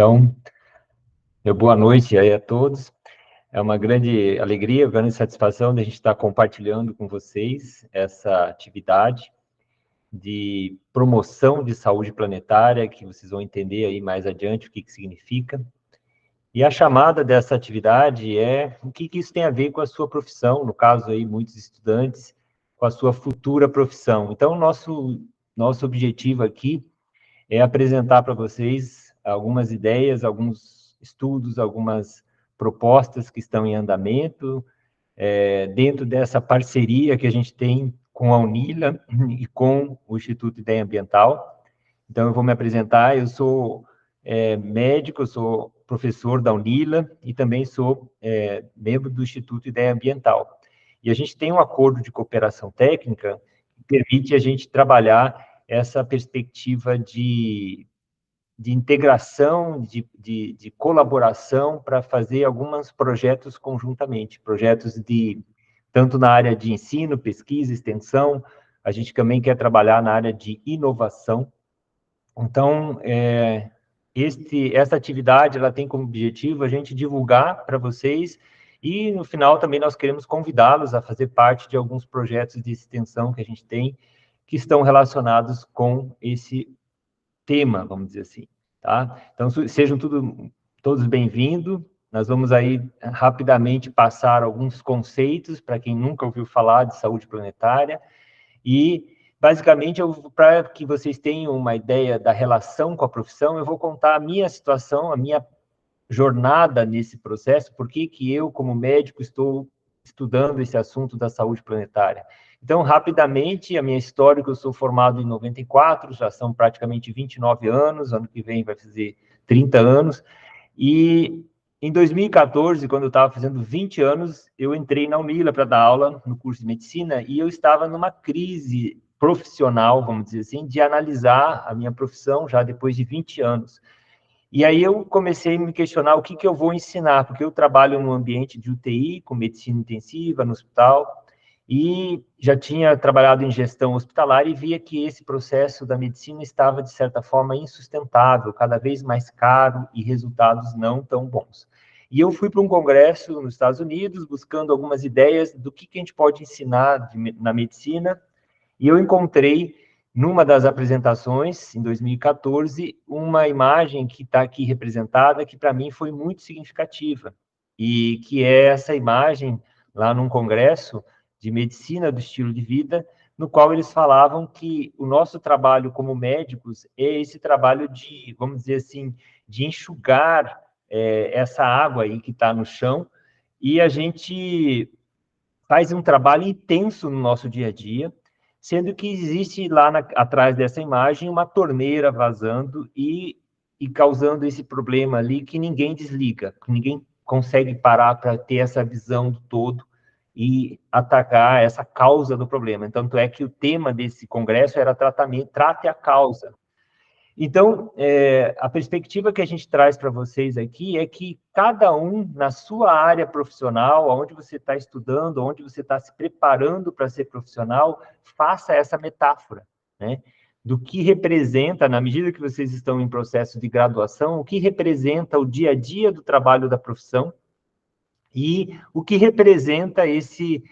Então, boa noite aí a todos. É uma grande alegria, uma grande satisfação de a gente estar compartilhando com vocês essa atividade de promoção de saúde planetária, que vocês vão entender aí mais adiante o que significa. E a chamada dessa atividade é o que isso tem a ver com a sua profissão, no caso aí muitos estudantes, com a sua futura profissão. Então, nosso objetivo aqui é apresentar para vocês algumas ideias, alguns estudos, algumas propostas que estão em andamento, dentro dessa parceria que a gente tem com a UNILA e com o Instituto Ideia Ambiental. Então, eu vou me apresentar, eu sou médico, eu sou professor da UNILA e também sou membro do Instituto Ideia Ambiental. E a gente tem um acordo de cooperação técnica que permite a gente trabalhar essa perspectiva de integração, de colaboração para fazer alguns projetos conjuntamente, projetos tanto na área de ensino, pesquisa, extensão, a gente também quer trabalhar na área de inovação. Então, essa atividade, ela tem como objetivo a gente divulgar para vocês e, no final, também nós queremos convidá-los a fazer parte de alguns projetos de extensão que a gente tem, que estão relacionados com esse tema, vamos dizer assim, tá? Então, sejam todos bem-vindos. Nós vamos aí rapidamente passar alguns conceitos para quem nunca ouviu falar de saúde planetária e, basicamente, para que vocês tenham uma ideia da relação com a profissão, eu vou contar a minha situação, a minha jornada nesse processo, por que eu, como médico, estou estudando esse assunto da saúde planetária. Então, rapidamente, a minha história, que eu sou formado em 94, já são praticamente 29 anos, ano que vem vai fazer 30 anos, e em 2014, quando eu estava fazendo 20 anos, eu entrei na UNILA para dar aula no curso de medicina, e eu estava numa crise profissional, vamos dizer assim, de analisar a minha profissão já depois de 20 anos. E aí eu comecei a me questionar o que eu vou ensinar, porque eu trabalho no ambiente de UTI, com medicina intensiva, no hospital, e já tinha trabalhado em gestão hospitalar e via que esse processo da medicina estava, de certa forma, insustentável, cada vez mais caro e resultados não tão bons. E eu fui para um congresso nos Estados Unidos, buscando algumas ideias do que a gente pode ensinar na medicina, e eu encontrei, numa das apresentações, em 2014, uma imagem que está aqui representada, que para mim foi muito significativa, e que é essa imagem, lá num congresso de medicina do estilo de vida, no qual eles falavam que o nosso trabalho como médicos é esse trabalho de, vamos dizer assim, de enxugar essa água aí que está no chão, e a gente faz um trabalho intenso no nosso dia a dia, sendo que existe lá atrás dessa imagem uma torneira vazando e causando esse problema ali que ninguém desliga, que ninguém consegue parar para ter essa visão do todo e atacar essa causa do problema. Tanto é que o tema desse congresso era trate a causa. Então, a perspectiva que a gente traz para vocês aqui é que cada um, na sua área profissional, onde você está estudando, onde você está se preparando para ser profissional, faça essa metáfora, né? Do que representa, na medida que vocês estão em processo de graduação, o que representa o dia a dia do trabalho da profissão e o que representa esse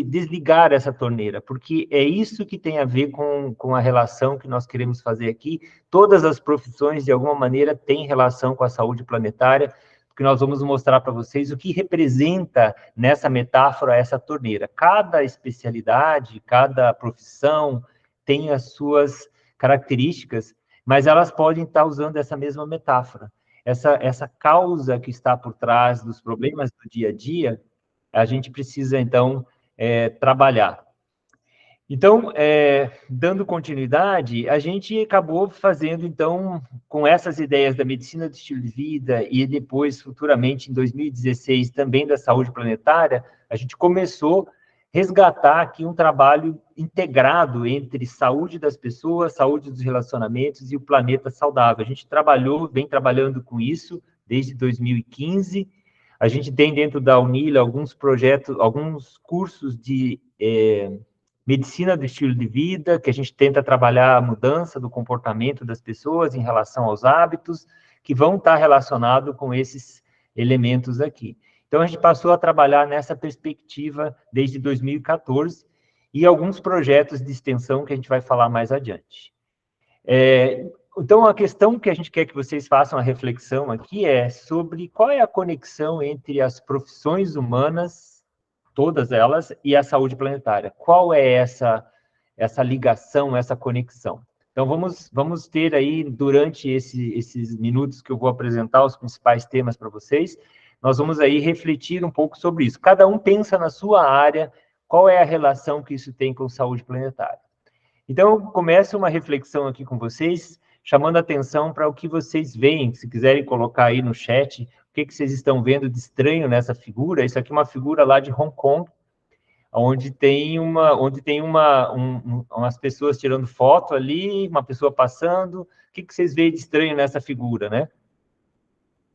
desligar essa torneira, porque é isso que tem a ver com a relação que nós queremos fazer aqui. Todas as profissões, de alguma maneira, têm relação com a saúde planetária, porque nós vamos mostrar para vocês o que representa nessa metáfora essa torneira. Cada especialidade, cada profissão tem as suas características, mas elas podem estar usando essa mesma metáfora. Essa causa que está por trás dos problemas do dia a dia, a gente precisa, então, trabalhar. Então, dando continuidade, a gente acabou fazendo, então, com essas ideias da medicina do estilo de vida e depois, futuramente, em 2016, também da saúde planetária, a gente começou a resgatar aqui um trabalho integrado entre saúde das pessoas, saúde dos relacionamentos e o planeta saudável. A gente vem trabalhando com isso desde 2015. A gente tem dentro da UNILA alguns projetos, alguns cursos de medicina do estilo de vida, que a gente tenta trabalhar a mudança do comportamento das pessoas em relação aos hábitos, que vão estar relacionados com esses elementos aqui. Então, a gente passou a trabalhar nessa perspectiva desde 2014 e alguns projetos de extensão que a gente vai falar mais adiante. Então, a questão que a gente quer que vocês façam a reflexão aqui é sobre qual é a conexão entre as profissões humanas, todas elas, e a saúde planetária. Qual é essa ligação, essa conexão? Então, vamos ter aí, durante esses minutos que eu vou apresentar os principais temas para vocês, nós vamos aí refletir um pouco sobre isso. Cada um pensa na sua área, qual é a relação que isso tem com saúde planetária. Então, eu começo uma reflexão aqui com vocês, chamando a atenção para o que vocês veem, se quiserem colocar aí no chat, o que vocês estão vendo de estranho nessa figura. Isso aqui é uma figura lá de Hong Kong, onde tem umas pessoas tirando foto ali, uma pessoa passando. O que vocês veem de estranho nessa figura, né?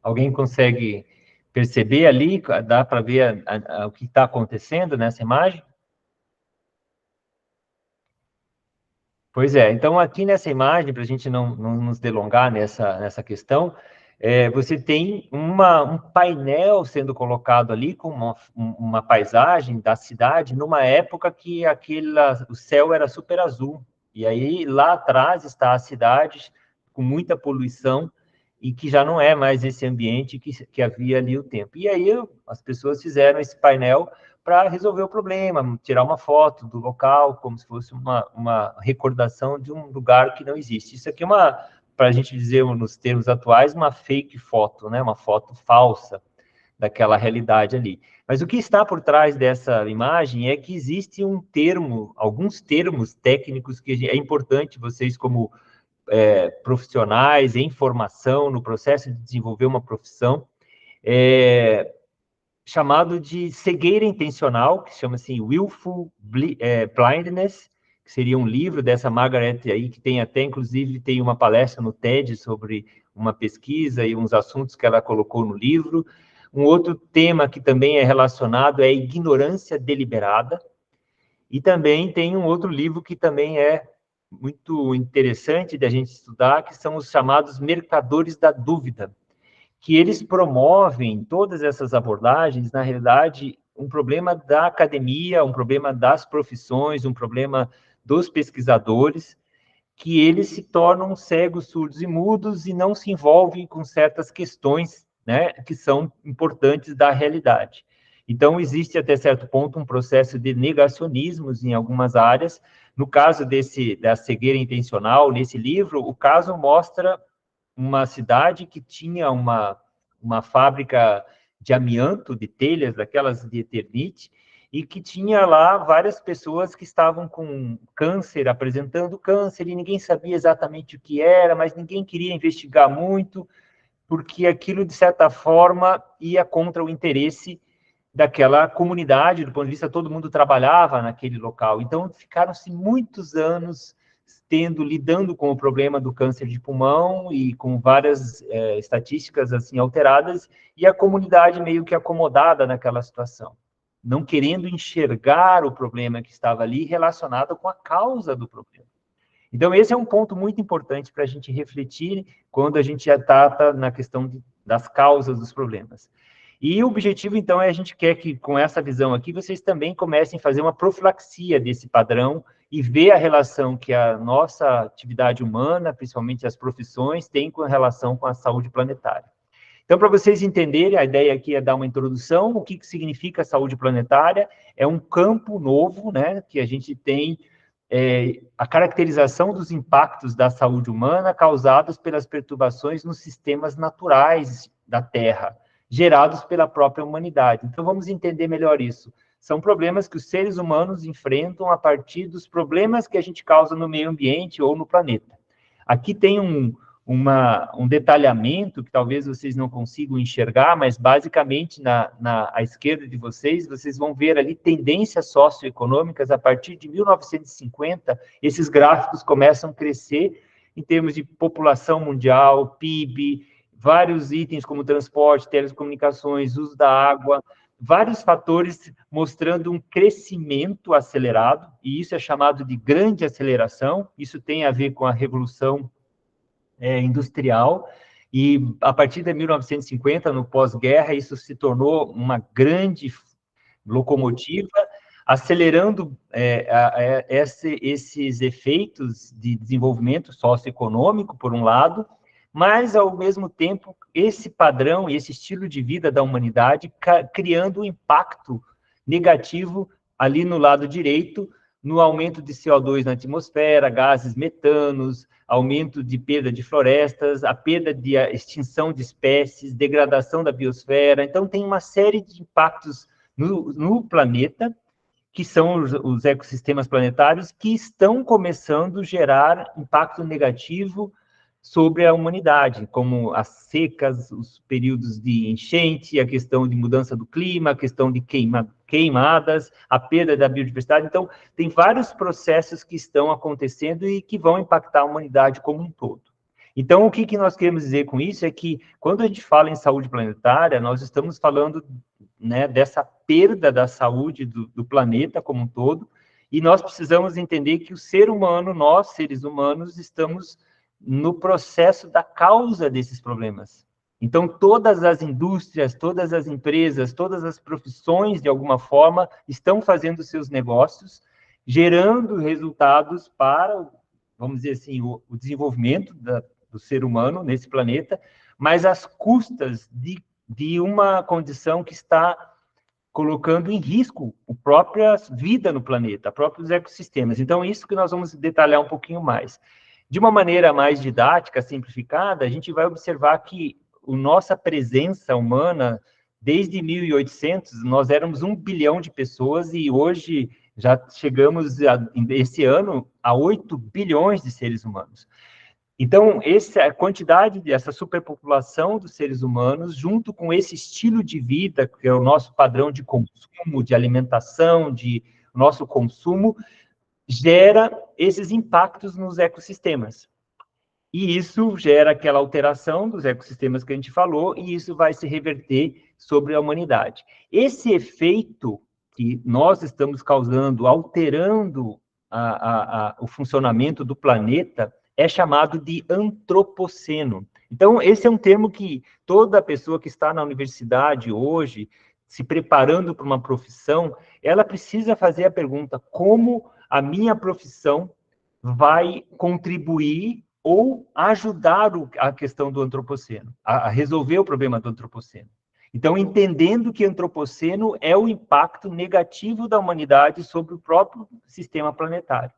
Alguém consegue perceber ali? Dá para ver o que está acontecendo nessa imagem? Pois é, então aqui nessa imagem, para a gente não nos delongar nessa questão, você tem um painel sendo colocado ali com uma paisagem da cidade numa época que o céu era super azul. E aí lá atrás está a cidade com muita poluição e que já não é mais esse ambiente que havia ali o tempo. E aí as pessoas fizeram esse painel para resolver o problema, tirar uma foto do local, como se fosse uma recordação de um lugar que não existe. Isso aqui é para a gente dizer nos termos atuais, uma fake foto, né? Uma foto falsa daquela realidade ali. Mas o que está por trás dessa imagem é que existe alguns termos técnicos que é importante vocês, como profissionais em formação, no processo de desenvolver uma profissão, chamado de cegueira intencional, que chama-se Willful Blindness, que seria um livro dessa Margaret aí, que tem até, inclusive, tem uma palestra no TED sobre uma pesquisa e uns assuntos que ela colocou no livro. Um outro tema que também é relacionado é ignorância deliberada, e também tem um outro livro que também é muito interessante de a gente estudar, que são os chamados mercadores da dúvida, que eles promovem todas essas abordagens, na realidade, um problema da academia, um problema das profissões, um problema dos pesquisadores, que eles se tornam cegos, surdos e mudos e não se envolvem com certas questões, né, que são importantes da realidade. Então, existe até certo ponto um processo de negacionismos em algumas áreas. No caso da cegueira intencional, nesse livro, o caso mostra uma cidade que tinha uma fábrica de amianto, de telhas, daquelas de Eternit, e que tinha lá várias pessoas que estavam com câncer, apresentando câncer, e ninguém sabia exatamente o que era, mas ninguém queria investigar muito, porque aquilo, de certa forma, ia contra o interesse daquela comunidade, do ponto de vista, todo mundo trabalhava naquele local. Então, ficaram-se muitos anos lidando com o problema do câncer de pulmão e com várias estatísticas assim alteradas, e a comunidade meio que acomodada naquela situação, não querendo enxergar o problema que estava ali relacionado com a causa do problema. Então, esse é um ponto muito importante para a gente refletir quando a gente já trata na questão das causas dos problemas. E o objetivo, então, a gente quer que, com essa visão aqui, vocês também comecem a fazer uma profilaxia desse padrão e ver a relação que a nossa atividade humana, principalmente as profissões, tem com relação com a saúde planetária. Então, para vocês entenderem, a ideia aqui é dar uma introdução, o que significa saúde planetária. É um campo novo, né, que a gente tem a caracterização dos impactos da saúde humana causados pelas perturbações nos sistemas naturais da Terra, gerados pela própria humanidade. Então, vamos entender melhor isso. São problemas que os seres humanos enfrentam a partir dos problemas que a gente causa no meio ambiente ou no planeta. Aqui tem um detalhamento que talvez vocês não consigam enxergar, mas basicamente à esquerda de vocês vão ver ali tendências socioeconômicas. A partir de 1950, esses gráficos começam a crescer em termos de população mundial, PIB, vários itens como transporte, telecomunicações, uso da água, vários fatores mostrando um crescimento acelerado, e isso é chamado de grande aceleração. Isso tem a ver com a revolução industrial, e a partir de 1950, no pós-guerra, isso se tornou uma grande locomotiva, acelerando esses efeitos de desenvolvimento socioeconômico, por um lado, mas, ao mesmo tempo, esse padrão e esse estilo de vida da humanidade criando um impacto negativo ali no lado direito, no aumento de CO2 na atmosfera, gases metanos, aumento de perda de florestas, a perda de extinção de espécies, degradação da biosfera. Então, tem uma série de impactos no planeta, que são os ecossistemas planetários, que estão começando a gerar impacto negativo sobre a humanidade, como as secas, os períodos de enchente, a questão de mudança do clima, a questão de queimadas, a perda da biodiversidade. Então, tem vários processos que estão acontecendo e que vão impactar a humanidade como um todo. Então, o que nós queremos dizer com isso é que, quando a gente fala em saúde planetária, nós estamos falando, né, dessa perda da saúde do planeta como um todo, e nós precisamos entender que o ser humano, nós, seres humanos, estamos no processo da causa desses problemas. Então, todas as indústrias, todas as empresas, todas as profissões, de alguma forma, estão fazendo seus negócios, gerando resultados para, vamos dizer assim, o desenvolvimento do ser humano nesse planeta, mas às custas de uma condição que está colocando em risco a própria vida no planeta, próprios ecossistemas. Então, isso que nós vamos detalhar um pouquinho mais. De uma maneira mais didática, simplificada, a gente vai observar que a nossa presença humana, desde 1800, nós éramos 1 bilhão de pessoas e hoje já chegamos, esse ano, a 8 bilhões de seres humanos. Então, a quantidade dessa superpopulação dos seres humanos, junto com esse estilo de vida, que é o nosso padrão de consumo, de alimentação, de nosso consumo, gera esses impactos nos ecossistemas. E isso gera aquela alteração dos ecossistemas que a gente falou, e isso vai se reverter sobre a humanidade. Esse efeito que nós estamos causando, alterando o funcionamento do planeta, é chamado de antropoceno. Então, esse é um termo que toda pessoa que está na universidade hoje, se preparando para uma profissão, ela precisa fazer a pergunta: como a minha profissão vai contribuir ou ajudar a questão do antropoceno, a resolver o problema do antropoceno. Então, entendendo que antropoceno é o impacto negativo da humanidade sobre o próprio sistema planetário.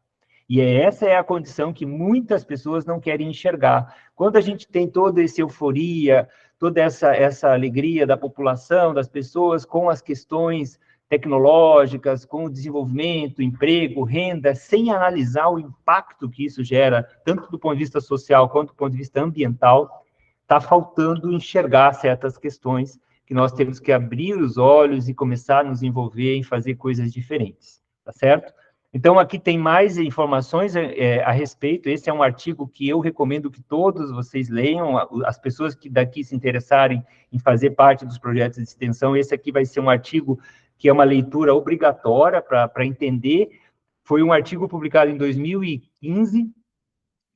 E essa é a condição que muitas pessoas não querem enxergar. Quando a gente tem toda essa euforia, toda essa alegria da população, das pessoas com as questões tecnológicas, com o desenvolvimento, emprego, renda, sem analisar o impacto que isso gera, tanto do ponto de vista social quanto do ponto de vista ambiental, está faltando enxergar certas questões que nós temos que abrir os olhos e começar a nos envolver em fazer coisas diferentes, tá certo? Então, aqui tem mais informações a respeito. Esse é um artigo que eu recomendo que todos vocês leiam, as pessoas que daqui se interessarem em fazer parte dos projetos de extensão. Esse aqui vai ser um artigo que é uma leitura obrigatória para entender. Foi um artigo publicado em 2015,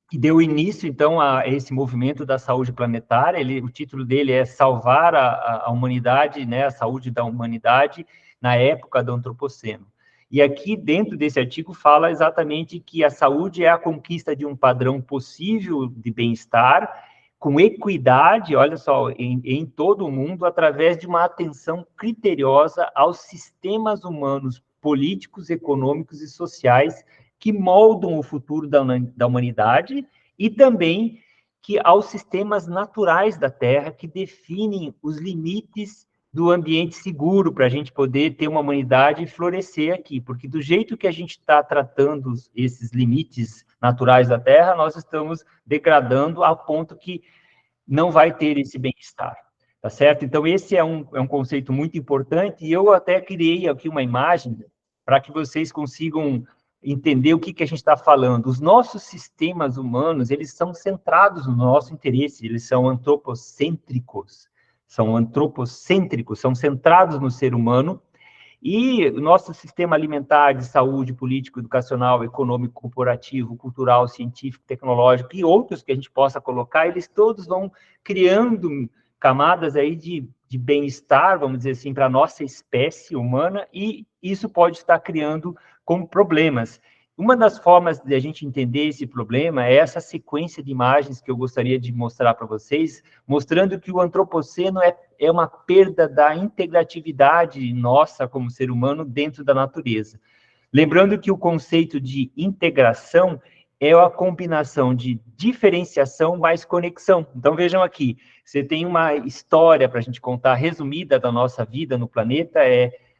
que deu início, então, a esse movimento da saúde planetária. O título dele é Salvar a Humanidade, né, a Saúde da Humanidade na Época do Antropoceno. E aqui, dentro desse artigo, fala exatamente que a saúde é a conquista de um padrão possível de bem-estar, com equidade, olha só, em todo o mundo, através de uma atenção criteriosa aos sistemas humanos, políticos, econômicos e sociais que moldam o futuro da humanidade e também que aos sistemas naturais da Terra que definem os limites do ambiente seguro para a gente poder ter uma humanidade e florescer aqui, porque do jeito que a gente está tratando esses limites naturais da Terra, nós estamos degradando a ponto que não vai ter esse bem-estar, tá certo? Então, esse é um conceito muito importante, e eu até criei aqui uma imagem para que vocês consigam entender o que a gente está falando. Os nossos sistemas humanos, eles são centrados no nosso interesse, eles são antropocêntricos, são centrados no ser humano, E o nosso sistema alimentar, de saúde, político, educacional, econômico, corporativo, cultural, científico, tecnológico e outros que a gente possa colocar, eles todos vão criando camadas aí de bem-estar, vamos dizer assim, para a nossa espécie humana, e isso pode estar criando como problemas. Uma das formas de a gente entender esse problema é essa sequência de imagens que eu gostaria de mostrar para vocês, mostrando que o antropoceno é uma perda da integratividade nossa como ser humano dentro da natureza. Lembrando que o conceito de integração é a combinação de diferenciação mais conexão. Então, vejam aqui, você tem uma história para a gente contar resumida da nossa vida no planeta,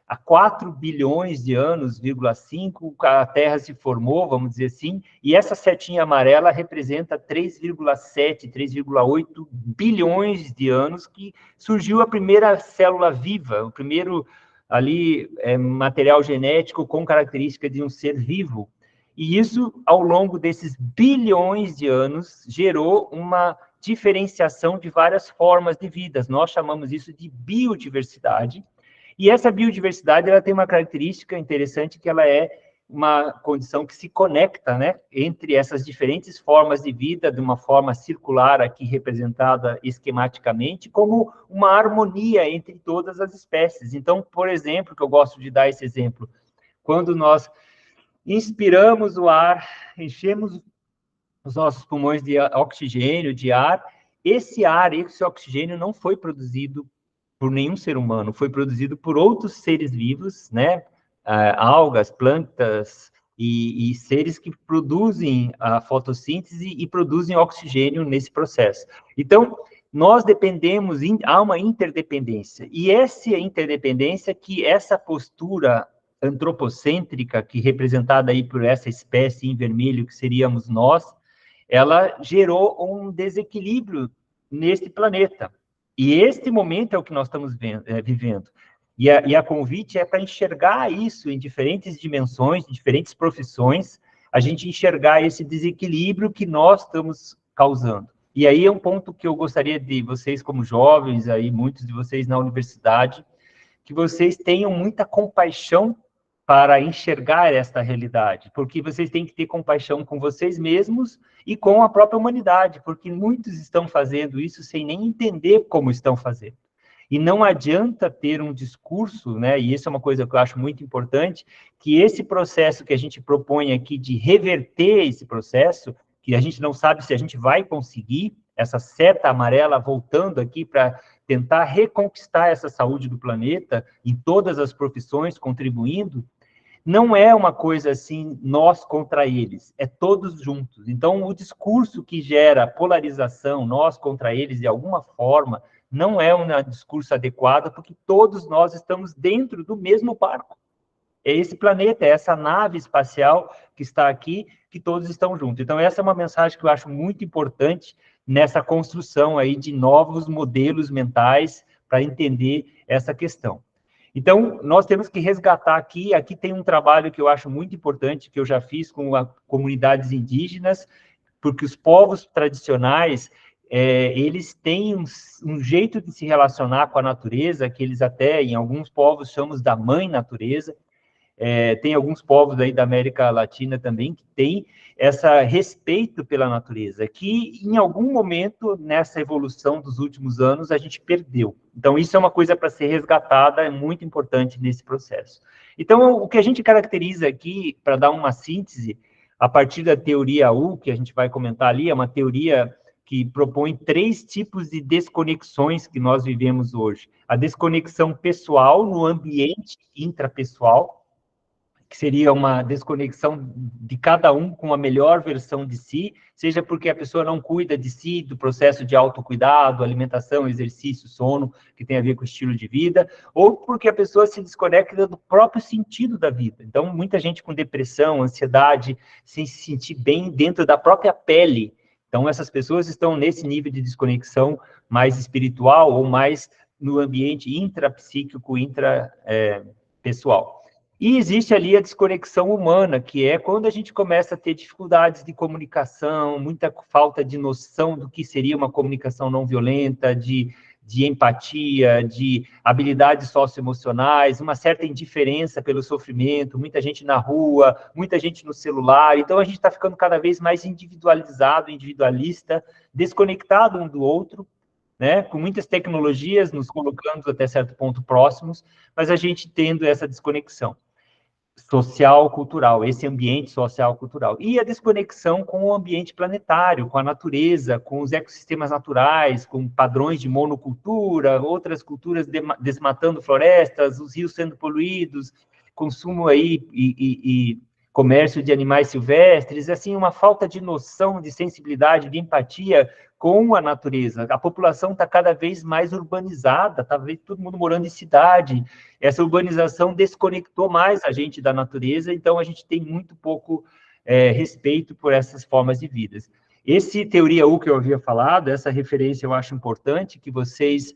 há 4 bilhões de anos, 5, a Terra se formou, vamos dizer assim, e essa setinha amarela representa 3,7, 3,8 bilhões de anos que surgiu a primeira célula viva, o primeiro ali material genético com característica de um ser vivo. E isso, ao longo desses bilhões de anos, gerou uma diferenciação de várias formas de vida. Nós chamamos isso de biodiversidade. E essa biodiversidade, ela tem uma característica interessante, que ela é uma condição que se conecta, né, entre essas diferentes formas de vida, de uma forma circular aqui representada esquematicamente, como uma harmonia entre todas as espécies. Então, por exemplo, que eu gosto de dar esse exemplo, quando nós inspiramos o ar, enchemos os nossos pulmões de oxigênio, de ar, esse ar, esse oxigênio não foi produzido por nenhum ser humano, foi produzido por outros seres vivos, né? Algas, plantas e seres que produzem a fotossíntese e produzem oxigênio nesse processo. Então, nós dependemos, há uma interdependência, e essa interdependência que essa postura antropocêntrica, que representada aí por essa espécie em vermelho, que seríamos nós, ela gerou um desequilíbrio neste planeta. E este momento é o que nós estamos vivendo. E a convite é para enxergar isso em diferentes dimensões, em diferentes profissões, a gente enxergar esse desequilíbrio que nós estamos causando. E aí é um ponto que eu gostaria de vocês, como jovens, aí, muitos de vocês na universidade, que vocês tenham muita compaixão para enxergar esta realidade, porque vocês têm que ter compaixão com vocês mesmos e com a própria humanidade, porque muitos estão fazendo isso sem nem entender como estão fazendo. E não adianta ter um discurso, né, e isso é uma coisa que eu acho muito importante, que esse processo que a gente propõe aqui de reverter esse processo, que a gente não sabe se a gente vai conseguir, essa seta amarela voltando aqui para tentar reconquistar essa saúde do planeta em todas as profissões, contribuindo, não é uma coisa assim, nós contra eles, é todos juntos. Então, o discurso que gera polarização, nós contra eles, de alguma forma, não é um discurso adequado, porque todos nós estamos dentro do mesmo barco. É esse planeta, é essa nave espacial que está aqui, que todos estão juntos. Então, essa é uma mensagem que eu acho muito importante nessa construção aí de novos modelos mentais para entender essa questão. Então, nós temos que resgatar aqui tem um trabalho que eu acho muito importante, que eu já fiz com comunidades indígenas, porque os povos tradicionais, eles têm um jeito de se relacionar com a natureza, que eles até, em alguns povos, chamamos da mãe natureza. Tem alguns povos aí da América Latina também que têm esse respeito pela natureza, que em algum momento, nessa evolução dos últimos anos, a gente perdeu. Então, isso é uma coisa para ser resgatada, é muito importante nesse processo. Então, o que a gente caracteriza aqui, para dar uma síntese, a partir da teoria U, que a gente vai comentar ali, é uma teoria que propõe 3 tipos de desconexões que nós vivemos hoje. A desconexão pessoal no ambiente intrapessoal, que seria uma desconexão de cada um com a melhor versão de si, seja porque a pessoa não cuida de si, do processo de autocuidado, alimentação, exercício, sono, que tem a ver com o estilo de vida, ou porque a pessoa se desconecta do próprio sentido da vida. Então, muita gente com depressão, ansiedade, sem se sentir bem dentro da própria pele. Então, essas pessoas estão nesse nível de desconexão mais espiritual ou mais no ambiente intrapsíquico, intrapessoal. E existe ali a desconexão humana, que é quando a gente começa a ter dificuldades de comunicação, muita falta de noção do que seria uma comunicação não violenta, de de empatia, de habilidades socioemocionais, uma certa indiferença pelo sofrimento, muita gente na rua, muita gente no celular. Então, a gente está ficando cada vez mais individualizado, individualista, desconectado um do outro, né? Com muitas tecnologias nos colocando até certo ponto próximos, mas a gente tendo essa desconexão social-cultural, esse ambiente social-cultural. E a desconexão com o ambiente planetário, com a natureza, com os ecossistemas naturais, com padrões de monocultura, outras culturas desmatando florestas, os rios sendo poluídos, consumo aí e comércio de animais silvestres, assim, uma falta de noção, de sensibilidade, de empatia com a natureza. A população está cada vez mais urbanizada, está todo mundo morando em cidade. Essa urbanização desconectou mais a gente da natureza, então a gente tem muito pouco respeito por essas formas de vida. Esse Teoria U que eu havia falado, essa referência eu acho importante, que vocês,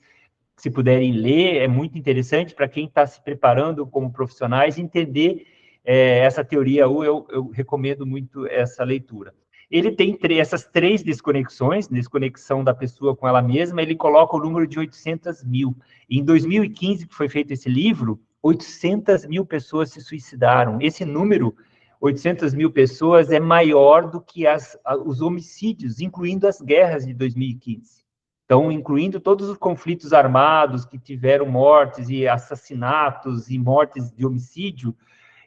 se puderem ler, é muito interessante para quem está se preparando como profissionais, entender essa Teoria U, eu recomendo muito essa leitura. Ele tem essas três desconexões, desconexão da pessoa com ela mesma, ele coloca o número de 800 mil. Em 2015, que foi feito esse livro, 800 mil pessoas se suicidaram. Esse número, 800 mil pessoas, é maior do que os homicídios, incluindo as guerras de 2015. Então, incluindo todos os conflitos armados que tiveram mortes e assassinatos e mortes de homicídio,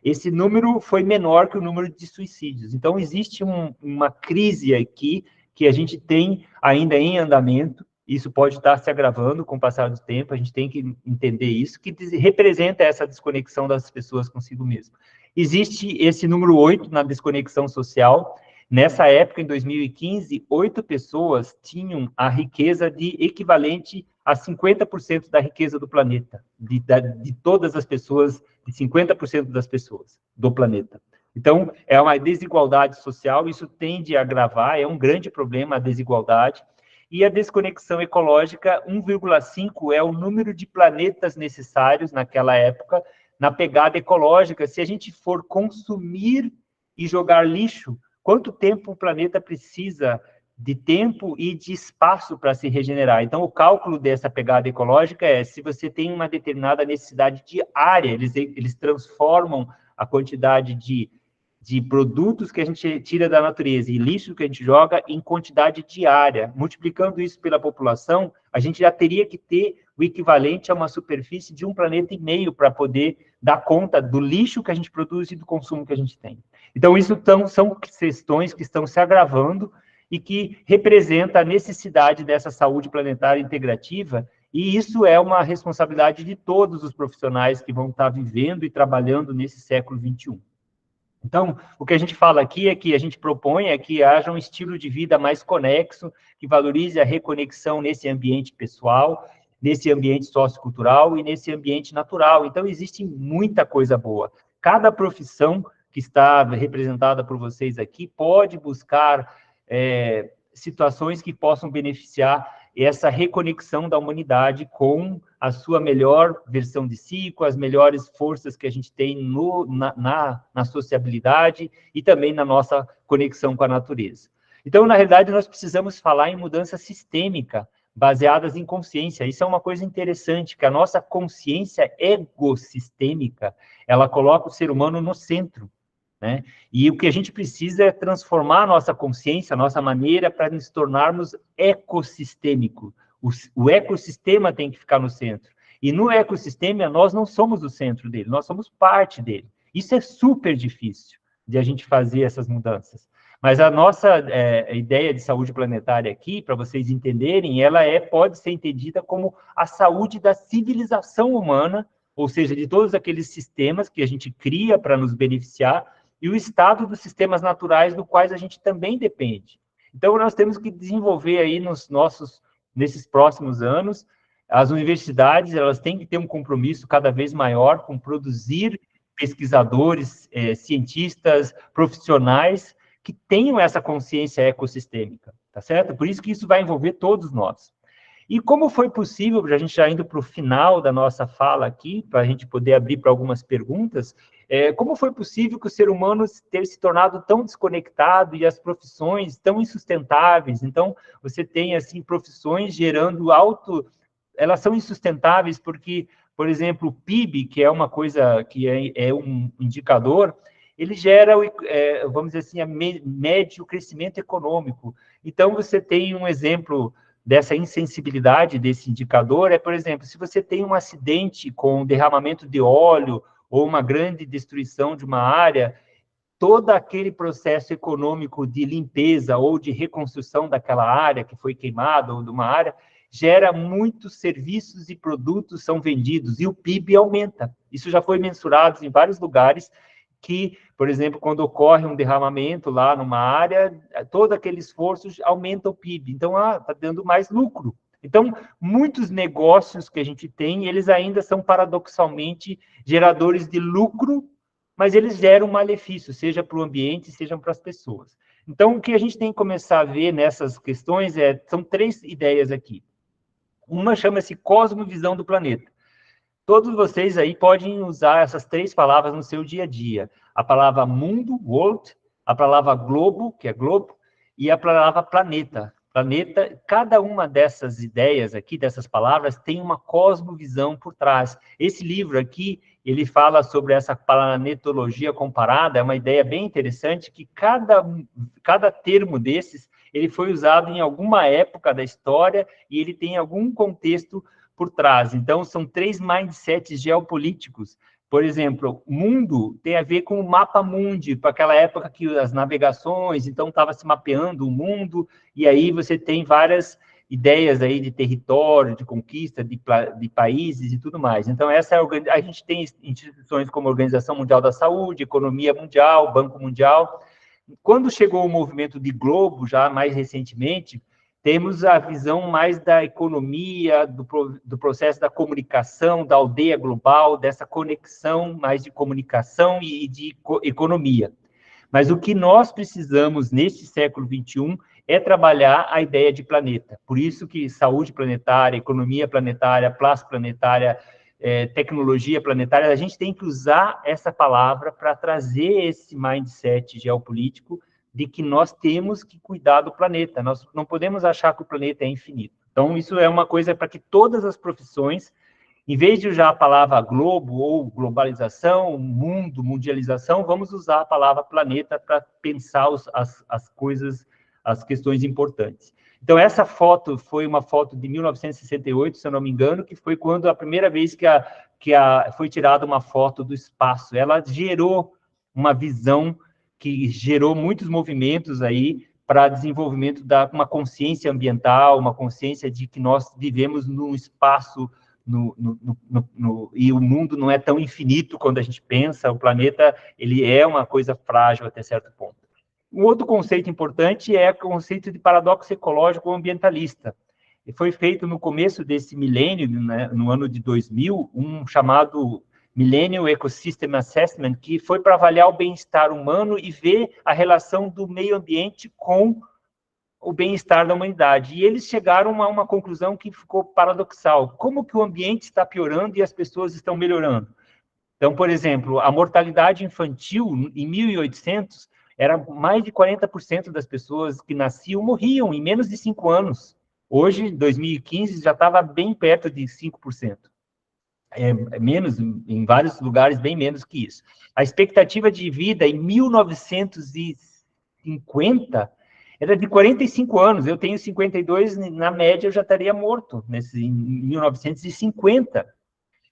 esse número foi menor que o número de suicídios. Então, existe uma crise aqui que a gente tem ainda em andamento, isso pode estar se agravando com o passar do tempo, a gente tem que entender isso, que representa essa desconexão das pessoas consigo mesmo. Existe esse número 8 na desconexão social. Nessa época, em 2015, 8 pessoas tinham a riqueza equivalente a 50% da riqueza do planeta, de todas as pessoas, de 50% das pessoas do planeta. Então, é uma desigualdade social, isso tende a agravar, é um grande problema a desigualdade, e a desconexão ecológica, 1,5 é o número de planetas necessários naquela época, na pegada ecológica. Se a gente for consumir e jogar lixo, quanto tempo o planeta precisa de tempo e de espaço para se regenerar? Então, o cálculo dessa pegada ecológica é, se você tem uma determinada necessidade de área, eles transformam a quantidade de produtos que a gente tira da natureza e lixo que a gente joga em quantidade diária. Multiplicando isso pela população, a gente já teria que ter o equivalente a uma superfície de 1,5 planeta para poder dar conta do lixo que a gente produz e do consumo que a gente tem. Então, isso são questões que estão se agravando e que representa a necessidade dessa saúde planetária integrativa, e isso é uma responsabilidade de todos os profissionais que vão estar vivendo e trabalhando nesse século XXI. Então, o que a gente fala aqui é que a gente propõe que haja um estilo de vida mais conexo, que valorize a reconexão nesse ambiente pessoal, nesse ambiente sociocultural e nesse ambiente natural. Então, existe muita coisa boa. Cada profissão que está representada por vocês aqui pode buscar situações que possam beneficiar essa reconexão da humanidade com a sua melhor versão de si, com as melhores forças que a gente tem na sociabilidade e também na nossa conexão com a natureza. Então, na realidade, nós precisamos falar em mudança sistêmica, baseadas em consciência. Isso é uma coisa interessante, que a nossa consciência egossistêmica, ela coloca o ser humano no centro, né? E o que a gente precisa é transformar a nossa consciência, a nossa maneira, para nos tornarmos ecossistêmicos. O ecossistema tem que ficar no centro. E no ecossistema, nós não somos o centro dele, nós somos parte dele. Isso é super difícil de a gente fazer essas mudanças. Mas a nossa ideia de saúde planetária aqui, para vocês entenderem, ela pode ser entendida como a saúde da civilização humana, ou seja, de todos aqueles sistemas que a gente cria para nos beneficiar, e o estado dos sistemas naturais do quais a gente também depende. Então, nós temos que desenvolver aí nesses próximos anos, as universidades, elas têm que ter um compromisso cada vez maior com produzir pesquisadores, cientistas, profissionais que tenham essa consciência ecossistêmica, tá certo? Por isso que isso vai envolver todos nós. E como foi possível, a gente já indo para o final da nossa fala aqui, para a gente poder abrir para algumas perguntas, como foi possível que o ser humano ter se tornado tão desconectado e as profissões tão insustentáveis? Então, você tem, assim, profissões gerando elas são insustentáveis porque, por exemplo, o PIB, que é uma coisa, que é um indicador, ele gera, vamos dizer assim, médio crescimento econômico. Então, você tem um exemplo dessa insensibilidade desse indicador, por exemplo, se você tem um acidente com derramamento de óleo ou uma grande destruição de uma área, todo aquele processo econômico de limpeza ou de reconstrução daquela área que foi queimada ou de uma área, gera muitos serviços e produtos são vendidos e o PIB aumenta. Isso já foi mensurado em vários lugares que, por exemplo, quando ocorre um derramamento lá numa área, todo aquele esforço aumenta o PIB. Então, está dando mais lucro. Então, muitos negócios que a gente tem, eles ainda são paradoxalmente geradores de lucro, mas eles geram malefício, seja para o ambiente, seja para as pessoas. Então, o que a gente tem que começar a ver nessas questões são 3 ideias aqui. Uma chama-se cosmovisão do planeta. Todos vocês aí podem usar essas 3 palavras no seu dia a dia. A palavra mundo, world, a palavra globo, que é globo, e a palavra planeta. Planeta, cada uma dessas ideias aqui, dessas palavras, tem uma cosmovisão por trás. Esse livro aqui, ele fala sobre essa planetologia comparada, é uma ideia bem interessante, que cada termo desses, ele foi usado em alguma época da história e ele tem algum contexto por trás. Então, são 3 mindsets geopolíticos. Por exemplo, mundo tem a ver com o mapa mundi, para aquela época que as navegações, então estava se mapeando o mundo, e aí você tem várias ideias aí de território, de conquista, de países e tudo mais. Então, a gente tem instituições como a Organização Mundial da Saúde, Economia Mundial, Banco Mundial. Quando chegou o movimento de globo, já mais recentemente, temos a visão mais da economia, do processo da comunicação, da aldeia global, dessa conexão mais de comunicação e de economia. Mas o que nós precisamos neste século XXI é trabalhar a ideia de planeta. Por isso que saúde planetária, economia planetária, planetária, tecnologia planetária, a gente tem que usar essa palavra para trazer esse mindset geopolítico de que nós temos que cuidar do planeta. Nós não podemos achar que o planeta é infinito. Então, isso é uma coisa para que todas as profissões, em vez de usar a palavra globo ou globalização, mundo, mundialização, vamos usar a palavra planeta para pensar as coisas, as questões importantes. Então, essa foto foi uma foto de 1968, se eu não me engano, que foi quando a primeira vez que foi tirada uma foto do espaço. Ela gerou uma visão que gerou muitos movimentos aí para desenvolvimento de uma consciência ambiental, uma consciência de que nós vivemos num espaço e o mundo não é tão infinito quando a gente pensa, o planeta ele é uma coisa frágil até certo ponto. Um outro conceito importante é o conceito de paradoxo ecológico ambientalista. E foi feito no começo desse milênio, né, no ano de 2000, um chamado Millennium Ecosystem Assessment, que foi para avaliar o bem-estar humano e ver a relação do meio ambiente com o bem-estar da humanidade. E eles chegaram a uma conclusão que ficou paradoxal. Como que o ambiente está piorando e as pessoas estão melhorando? Então, por exemplo, a mortalidade infantil, em 1800, era mais de 40% das pessoas que nasciam morriam em menos de 5 anos. Hoje, em 2015, já estava bem perto de 5%. Menos, em vários lugares, bem menos que isso. A expectativa de vida em 1950 era de 45 anos. Eu tenho 52, na média eu já estaria morto em 1950.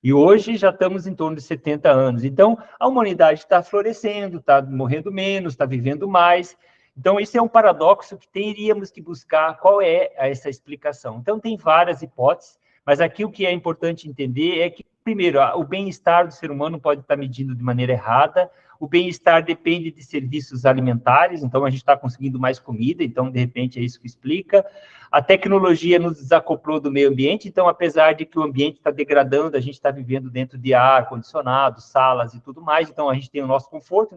E hoje já estamos em torno de 70 anos. Então, a humanidade está florescendo, está morrendo menos, está vivendo mais. Então, isso é um paradoxo que teríamos que buscar qual é essa explicação. Então, tem várias hipóteses, mas aqui o que é importante entender é que, primeiro, o bem-estar do ser humano pode estar medido de maneira errada, o bem-estar depende de serviços alimentares, então a gente está conseguindo mais comida, então, de repente, é isso que explica. A tecnologia nos desacoplou do meio ambiente, então, apesar de que o ambiente está degradando, a gente está vivendo dentro de ar-condicionado, salas e tudo mais, então a gente tem o nosso conforto,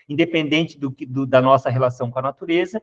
independente da nossa relação com a natureza.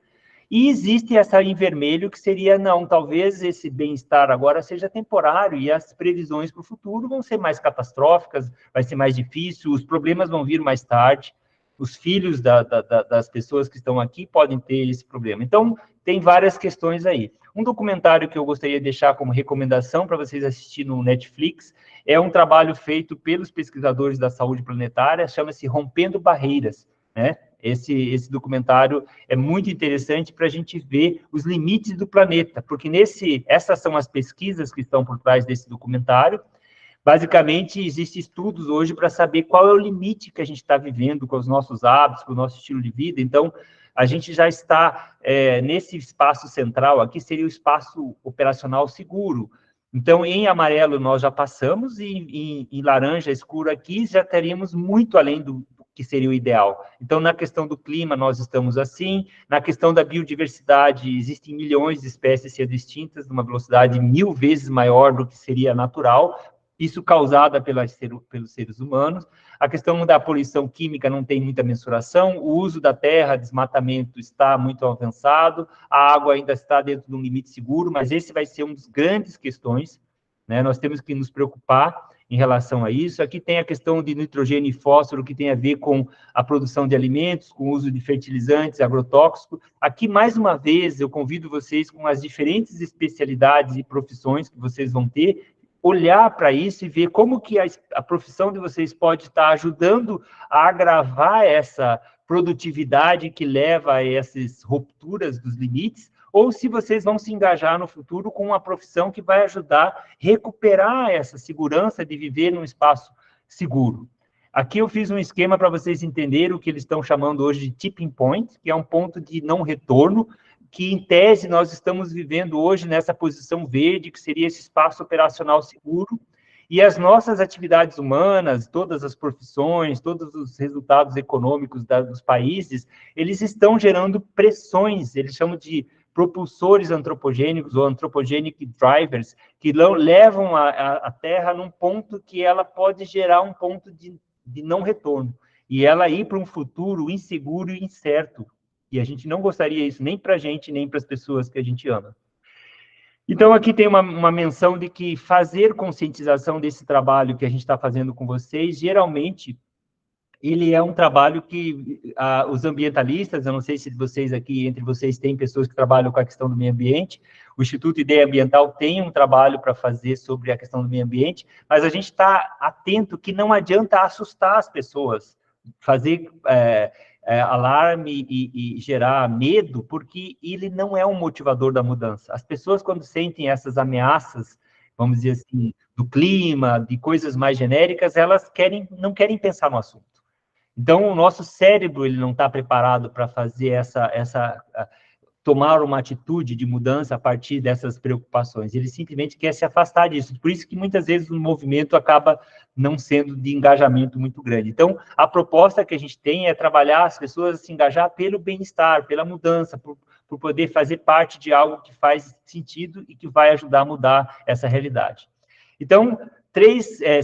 E existe essa em vermelho, que seria, não, talvez esse bem-estar agora seja temporário e as previsões para o futuro vão ser mais catastróficas, vai ser mais difícil, os problemas vão vir mais tarde. os filhos das pessoas que estão aqui podem ter esse problema. Então, tem várias questões aí. Um documentário que eu gostaria de deixar como recomendação para vocês assistirem no Netflix é um trabalho feito pelos pesquisadores da saúde planetária, chama-se Rompendo Barreiras, né? Esse documentário é muito interessante para a gente ver os limites do planeta, porque essas são as pesquisas que estão por trás desse documentário. Basicamente, existem estudos hoje para saber qual é o limite que a gente está vivendo com os nossos hábitos, com o nosso estilo de vida. Então, a gente já está nesse espaço central aqui, seria o espaço operacional seguro. Então, em amarelo nós já passamos, e em laranja escuro aqui já teríamos muito além do que seria o ideal. Então, na questão do clima, nós estamos assim. Na questão da biodiversidade, existem milhões de espécies sendo extintas, numa velocidade 1000 vezes maior do que seria natural, isso causada pelos seres humanos. A questão da poluição química não tem muita mensuração, o uso da terra, desmatamento está muito avançado, a água ainda está dentro de um limite seguro, mas esse vai ser uma das grandes questões, né? Nós temos que nos preocupar em relação a isso. Aqui tem a questão de nitrogênio e fósforo, que tem a ver com a produção de alimentos, com o uso de fertilizantes, agrotóxicos. Aqui, mais uma vez, eu convido vocês, com as diferentes especialidades e profissões que vocês vão ter, olhar para isso e ver como que a profissão de vocês pode estar ajudando a agravar essa produtividade que leva a essas rupturas dos limites, ou se vocês vão se engajar no futuro com uma profissão que vai ajudar a recuperar essa segurança de viver num espaço seguro. Aqui eu fiz um esquema para vocês entenderem o que eles estão chamando hoje de tipping point, que é um ponto de não retorno, que, em tese, nós estamos vivendo hoje nessa posição verde, que seria esse espaço operacional seguro, e as nossas atividades humanas, todas as profissões, todos os resultados econômicos dos países, eles estão gerando pressões, eles chamam de propulsores antropogênicos, ou anthropogenic drivers, que levam a Terra num ponto que ela pode gerar um ponto de não retorno, e ela ir para um futuro inseguro e incerto. E a gente não gostaria isso nem para a gente, nem para as pessoas que a gente ama. Então, aqui tem uma menção de que fazer conscientização desse trabalho que a gente está fazendo com vocês, geralmente, ele é um trabalho que os ambientalistas, eu não sei se vocês aqui, entre vocês, tem pessoas que trabalham com a questão do meio ambiente, o Instituto Ideia Ambiental tem um trabalho para fazer sobre a questão do meio ambiente, mas a gente está atento que não adianta assustar as pessoas, fazer alarme e gerar medo, porque ele não é um motivador da mudança. As pessoas, quando sentem essas ameaças, vamos dizer assim, do clima, de coisas mais genéricas, elas não querem pensar no assunto. Então, o nosso cérebro ele não está preparado para fazer tomar uma atitude de mudança a partir dessas preocupações. Ele simplesmente quer se afastar disso. Por isso que, muitas vezes, o movimento acaba não sendo de engajamento muito grande. Então, a proposta que a gente tem é trabalhar as pessoas a se engajar pelo bem-estar, pela mudança, por poder fazer parte de algo que faz sentido e que vai ajudar a mudar essa realidade. Então,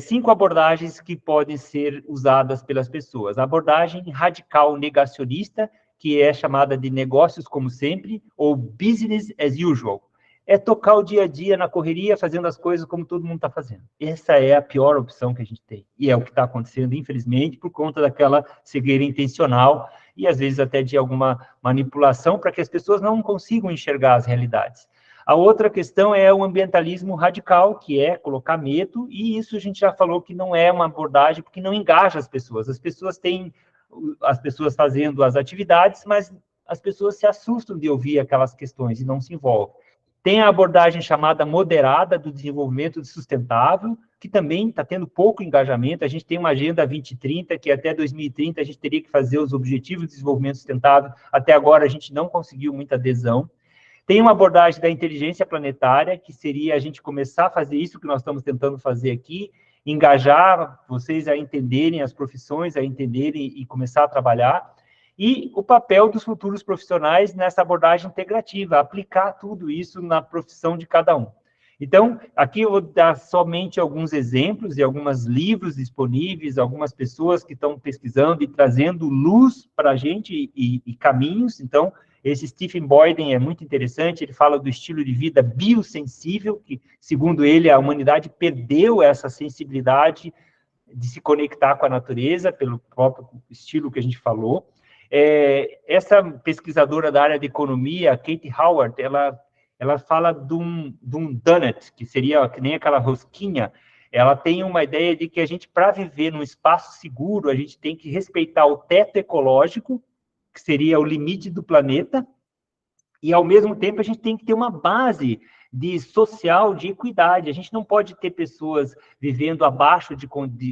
5 abordagens que podem ser usadas pelas pessoas. A abordagem radical negacionista, que é chamada de negócios como sempre, ou business as usual. É tocar o dia a dia na correria, fazendo as coisas como todo mundo está fazendo. Essa é a pior opção que a gente tem. E é o que está acontecendo, infelizmente, por conta daquela cegueira intencional e, às vezes, até de alguma manipulação para que as pessoas não consigam enxergar as realidades. A outra questão é o ambientalismo radical, que é colocar medo, e isso a gente já falou que não é uma abordagem, porque não engaja as pessoas. As pessoas fazendo as atividades, mas as pessoas se assustam de ouvir aquelas questões e não se envolvem. Tem a abordagem chamada moderada do desenvolvimento sustentável, que também está tendo pouco engajamento. A gente tem uma agenda 2030, que até 2030 a gente teria que fazer os objetivos de desenvolvimento sustentável. Até agora a gente não conseguiu muita adesão. Tem uma abordagem da inteligência planetária, que seria a gente começar a fazer isso que nós estamos tentando fazer aqui, engajar vocês a entenderem as profissões, a entenderem e começar a trabalhar. E o papel dos futuros profissionais nessa abordagem integrativa, aplicar tudo isso na profissão de cada um. Então, aqui eu vou dar somente alguns exemplos e alguns livros disponíveis, algumas pessoas que estão pesquisando e trazendo luz para a gente e caminhos. Então, esse Stephen Boyden é muito interessante, ele fala do estilo de vida biosensível, que, segundo ele, a humanidade perdeu essa sensibilidade de se conectar com a natureza, pelo próprio estilo que a gente falou. Essa pesquisadora da área de economia, Kate Howard, ela fala de um donut, que seria que nem aquela rosquinha. Ela tem uma ideia de que a gente, para viver num espaço seguro, a gente tem que respeitar o teto ecológico, que seria o limite do planeta, e, ao mesmo tempo, a gente tem que ter uma base social de equidade. A gente não pode ter pessoas vivendo abaixo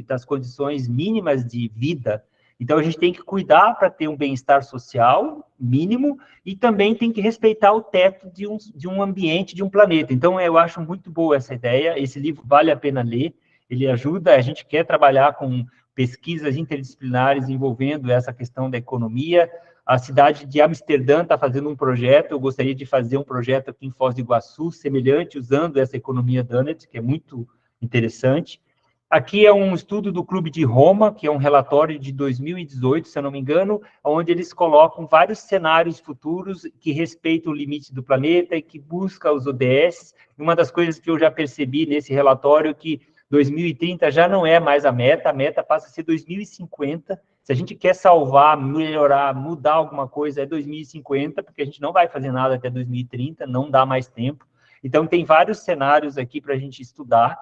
das condições mínimas de vida. Então, a gente tem que cuidar para ter um bem-estar social mínimo e também tem que respeitar o teto de um ambiente, de um planeta. Então, eu acho muito boa essa ideia. Esse livro vale a pena ler. Ele ajuda, a gente quer trabalhar com pesquisas interdisciplinares envolvendo essa questão da economia. A cidade de Amsterdã está fazendo um projeto, eu gostaria de fazer um projeto aqui em Foz do Iguaçu, semelhante, usando essa economia Donut, que é muito interessante. Aqui é um estudo do Clube de Roma, que é um relatório de 2018, se eu não me engano, onde eles colocam vários cenários futuros que respeitam o limite do planeta e que busca os ODS. Uma das coisas que eu já percebi nesse relatório é que 2030 já não é mais a meta passa a ser 2050. Se a gente quer salvar, melhorar, mudar alguma coisa, é 2050, porque a gente não vai fazer nada até 2030, não dá mais tempo. Então, tem vários cenários aqui para a gente estudar.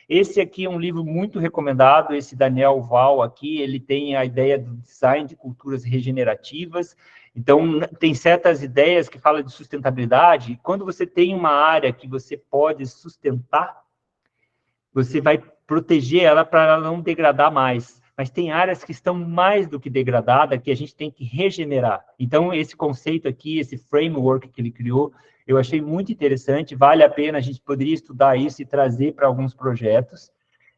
Esse aqui é um livro muito recomendado, esse Daniel Val aqui, ele tem a ideia do design de culturas regenerativas. Então, tem certas ideias que falam de sustentabilidade. Quando você tem uma área que você pode sustentar, você vai proteger ela para ela não degradar mais. Mas tem áreas que estão mais do que degradadas, que a gente tem que regenerar. Então, esse conceito aqui, esse framework que ele criou, eu achei muito interessante, vale a pena, a gente poderia estudar isso e trazer para alguns projetos.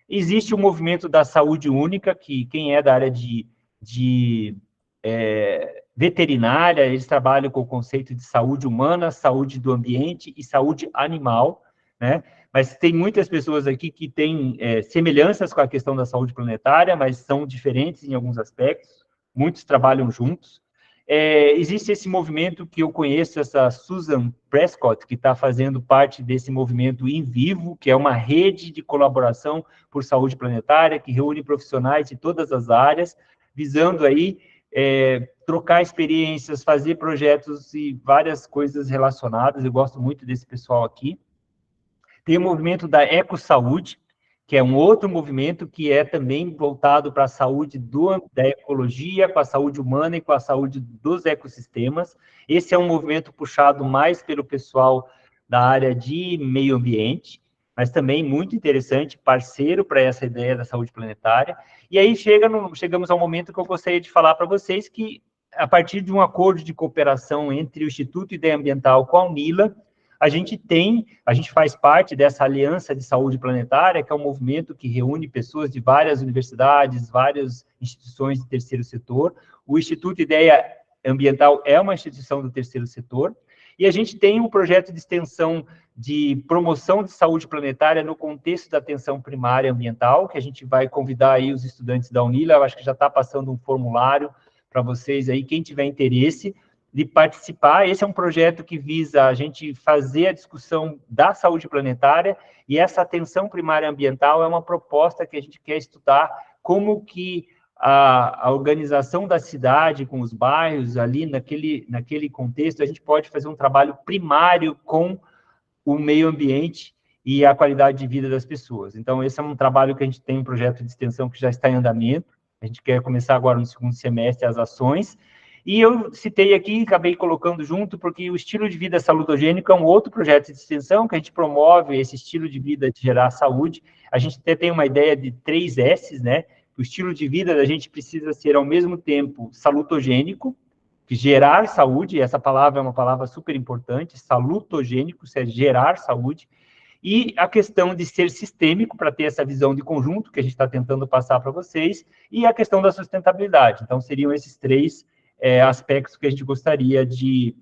Existe o movimento da saúde única, que quem é da área de veterinária, eles trabalham com o conceito de saúde humana, saúde do ambiente e saúde animal, né? Mas tem muitas pessoas aqui que têm semelhanças com a questão da saúde planetária, mas são diferentes em alguns aspectos, muitos trabalham juntos. Existe esse movimento que eu conheço, essa Susan Prescott, que está fazendo parte desse movimento em vivo, que é uma rede de colaboração por saúde planetária, que reúne profissionais de todas as áreas, visando aí trocar experiências, fazer projetos e várias coisas relacionadas. Eu gosto muito desse pessoal aqui. Tem o movimento da EcoSaúde, que é um outro movimento que é também voltado para a saúde da ecologia, com a saúde humana e com a saúde dos ecossistemas. Esse é um movimento puxado mais pelo pessoal da área de meio ambiente, mas também muito interessante, parceiro para essa ideia da saúde planetária. E aí chegamos ao momento que eu gostaria de falar para vocês que, a partir de um acordo de cooperação entre o Instituto Ideia Ambiental com a UNILA, a gente faz parte dessa Aliança de Saúde Planetária, que é um movimento que reúne pessoas de várias universidades, várias instituições do terceiro setor. O Instituto Ideia Ambiental é uma instituição do terceiro setor, e a gente tem um projeto de extensão de promoção de saúde planetária no contexto da atenção primária ambiental, que a gente vai convidar aí os estudantes da UNILA, eu acho que já está passando um formulário para vocês aí, quem tiver interesse de participar. Esse é um projeto que visa a gente fazer a discussão da saúde planetária, e essa atenção primária ambiental é uma proposta que a gente quer estudar como que a organização da cidade com os bairros ali naquele contexto, a gente pode fazer um trabalho primário com o meio ambiente e a qualidade de vida das pessoas. Então, esse é um trabalho que a gente tem, um projeto de extensão que já está em andamento, a gente quer começar agora no segundo semestre as ações. E eu citei aqui, acabei colocando junto, porque o estilo de vida salutogênico é um outro projeto de extensão que a gente promove esse estilo de vida de gerar saúde. A gente até tem uma ideia de 3 S's, né? O estilo de vida da gente precisa ser, ao mesmo tempo, salutogênico, que gerar saúde, essa palavra é uma palavra super importante, salutogênico, isso é gerar saúde, e a questão de ser sistêmico, para ter essa visão de conjunto que a gente está tentando passar para vocês, e a questão da sustentabilidade. Então, seriam esses 3 aspectos que a gente gostaria de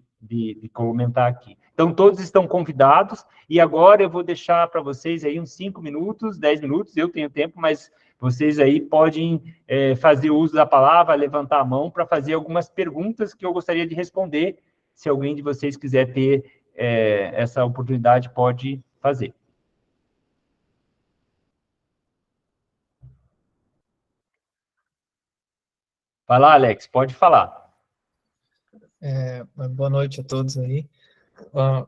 comentar aqui. Então, todos estão convidados, e agora eu vou deixar para vocês aí uns 5 minutos, 10 minutos, eu tenho tempo, mas vocês aí podem fazer uso da palavra, levantar a mão para fazer algumas perguntas que eu gostaria de responder. Se alguém de vocês quiser ter essa oportunidade, pode fazer. Vai lá, Alex, pode falar. Boa noite a todos aí. A,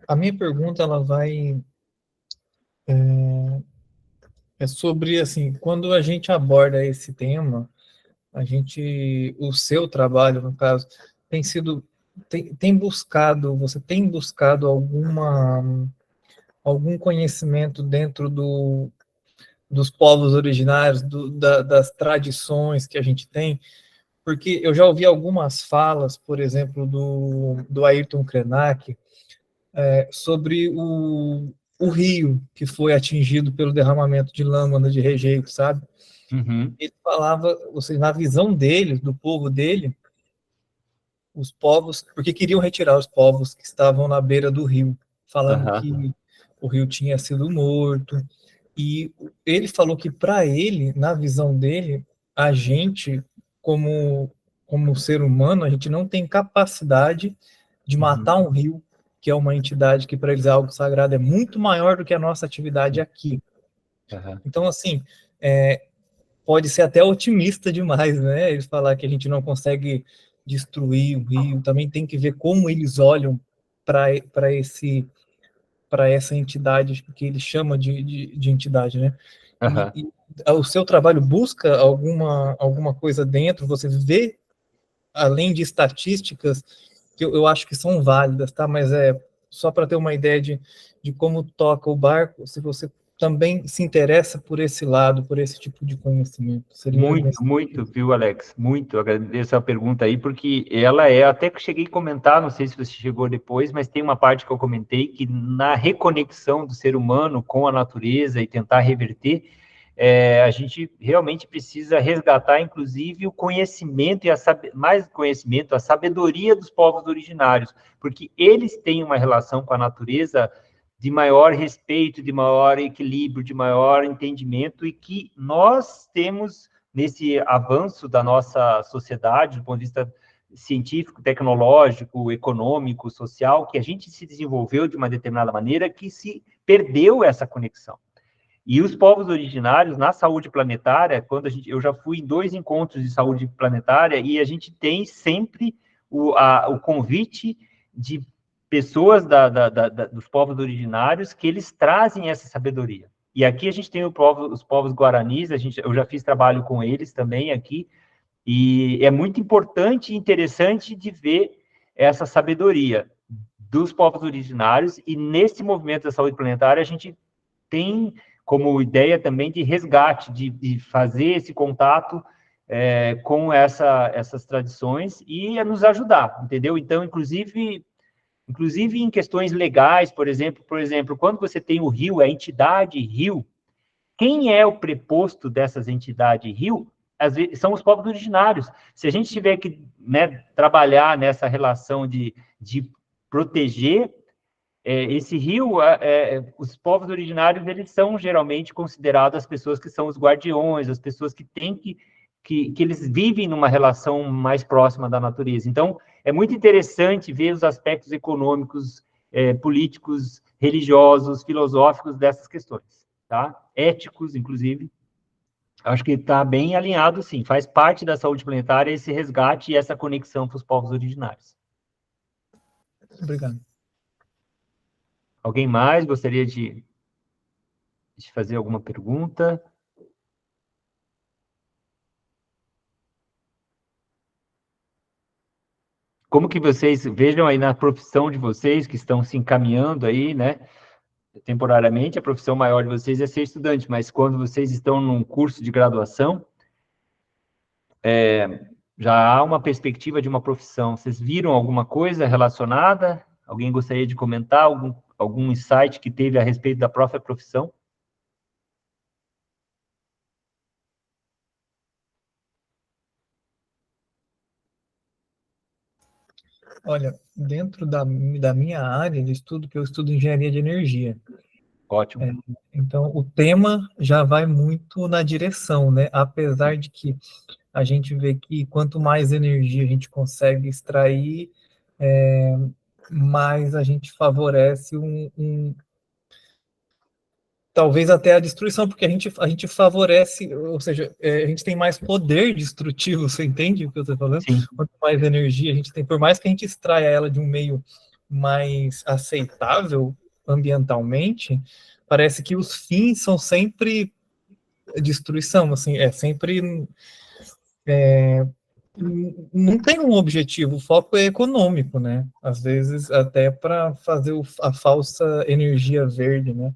a minha pergunta ela vai sobre assim, quando a gente aborda esse tema, o seu trabalho, no caso, tem sido você tem buscado algum conhecimento dentro dos povos originários, das tradições que a gente tem, porque eu já ouvi algumas falas, por exemplo, do Ayrton Krenak, sobre o rio que foi atingido pelo derramamento de lâmina de rejeito, sabe? Uhum. Ele falava, ou seja, na visão dele, do povo dele, os povos, porque queriam retirar os povos que estavam na beira do rio, falando Uhum. que o rio tinha sido morto. E ele falou que, para ele, na visão dele, a gente, como, como ser humano, a gente não tem capacidade de matar Uhum. um rio, que é uma entidade que, para eles, é algo sagrado, é muito maior do que a nossa atividade aqui. Uhum. Então, assim, pode ser até otimista demais, né? Eles falar que a gente não consegue destruir o rio, também tem que ver como eles olham para essa entidade que ele chama de entidade, né? Uhum. E o seu trabalho busca alguma coisa dentro, você vê, além de estatísticas, que eu acho que são válidas, tá? Mas só para ter uma ideia de como toca o barco, se você também se interessa por esse lado, por esse tipo de conhecimento. Seria Muito, nesse muito, viu, Alex? Muito. Agradeço a pergunta aí, porque ela é, até que eu cheguei a comentar, não sei se você chegou depois, mas tem uma parte que eu comentei que na reconexão do ser humano com a natureza e tentar reverter, a gente realmente precisa resgatar, inclusive, o conhecimento e mais conhecimento, a sabedoria dos povos originários, porque eles têm uma relação com a natureza de maior respeito, de maior equilíbrio, de maior entendimento, e que nós temos nesse avanço da nossa sociedade, do ponto de vista científico, tecnológico, econômico, social, que a gente se desenvolveu de uma determinada maneira que se perdeu essa conexão. E os povos originários, na saúde planetária, eu já fui em 2 encontros de saúde planetária e a gente tem sempre o convite de pessoas dos povos originários que eles trazem essa sabedoria. E aqui a gente tem os povos guaranis, eu já fiz trabalho com eles também aqui, e é muito importante e interessante de ver essa sabedoria dos povos originários, e nesse movimento da saúde planetária a gente tem como ideia também de resgate, de fazer esse contato com essas tradições e a nos ajudar, entendeu? Então, inclusive em questões legais, por exemplo, quando você tem o rio, a entidade rio, quem é o preposto dessas entidades rio? Às vezes, são os povos originários. Se a gente tiver que, né, trabalhar nessa relação de proteger esse rio, os povos originários, eles são geralmente considerados as pessoas que são os guardiões, as pessoas que têm que eles vivem numa relação mais próxima da natureza. Então, é muito interessante ver os aspectos econômicos, políticos, religiosos, filosóficos dessas questões, tá? Éticos, inclusive. Acho que está bem alinhado, sim. Faz parte da saúde planetária esse resgate e essa conexão com os povos originários. Obrigado. Alguém mais gostaria de fazer alguma pergunta? Como que vocês vejam aí na profissão de vocês, que estão se encaminhando aí, né? Temporariamente, a profissão maior de vocês é ser estudante, mas quando vocês estão num curso de graduação, já há uma perspectiva de uma profissão. Vocês viram alguma coisa relacionada? Alguém gostaria de comentar algum insight que teve a respeito da própria profissão? Olha, dentro da minha área de estudo, que eu estudo engenharia de energia, Ótimo. então o tema já vai muito na direção, né? Apesar de que a gente vê que quanto mais energia a gente consegue extrair, mais a gente favorece talvez até a destruição, porque a gente favorece, ou seja, a gente tem mais poder destrutivo, você entende o que eu estou falando? Sim, Quanto mais energia a gente tem, por mais que a gente extraia ela de um meio mais aceitável ambientalmente, parece que os fins são sempre destruição, assim, é sempre não tem um objetivo, o foco é econômico, né? Às vezes até para fazer a falsa energia verde, né?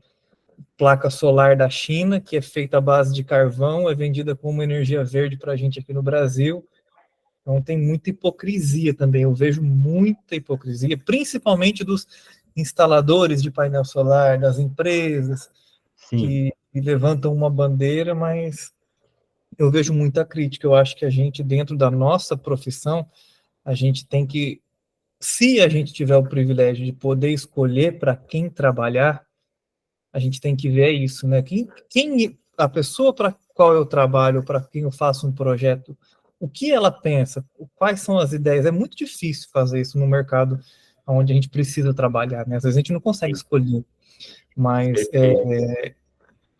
Placa solar da China, que é feita à base de carvão, é vendida como energia verde para a gente aqui no Brasil. Então tem muita hipocrisia também. Eu vejo muita hipocrisia, principalmente dos instaladores de painel solar, das empresas sim. que levantam uma bandeira, mas eu vejo muita crítica. Eu acho que a gente, dentro da nossa profissão, a gente tem que, se a gente tiver o privilégio de poder escolher para quem trabalhar, a gente tem que ver isso, né? Quem a pessoa para qual eu trabalho, para quem eu faço um projeto, o que ela pensa, quais são as ideias. É muito difícil fazer isso no mercado onde a gente precisa trabalhar, né? Às vezes a gente não consegue Sim, escolher, mas perfeito.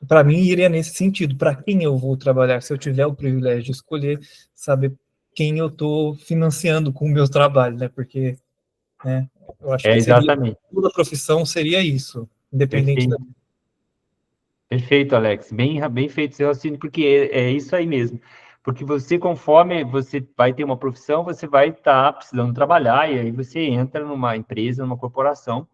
para mim iria nesse sentido, para quem eu vou trabalhar, se eu tiver o privilégio de escolher, saber quem eu estou financiando com o meu trabalho, né? Porque, né, eu acho É que seria, exatamente. toda profissão seria isso, independente da... Perfeito. Perfeito, Alex. Bem feito seu raciocínio, porque é isso aí mesmo. Porque você, conforme você vai ter uma profissão, você vai estar precisando trabalhar, e aí você entra numa empresa, numa corporação,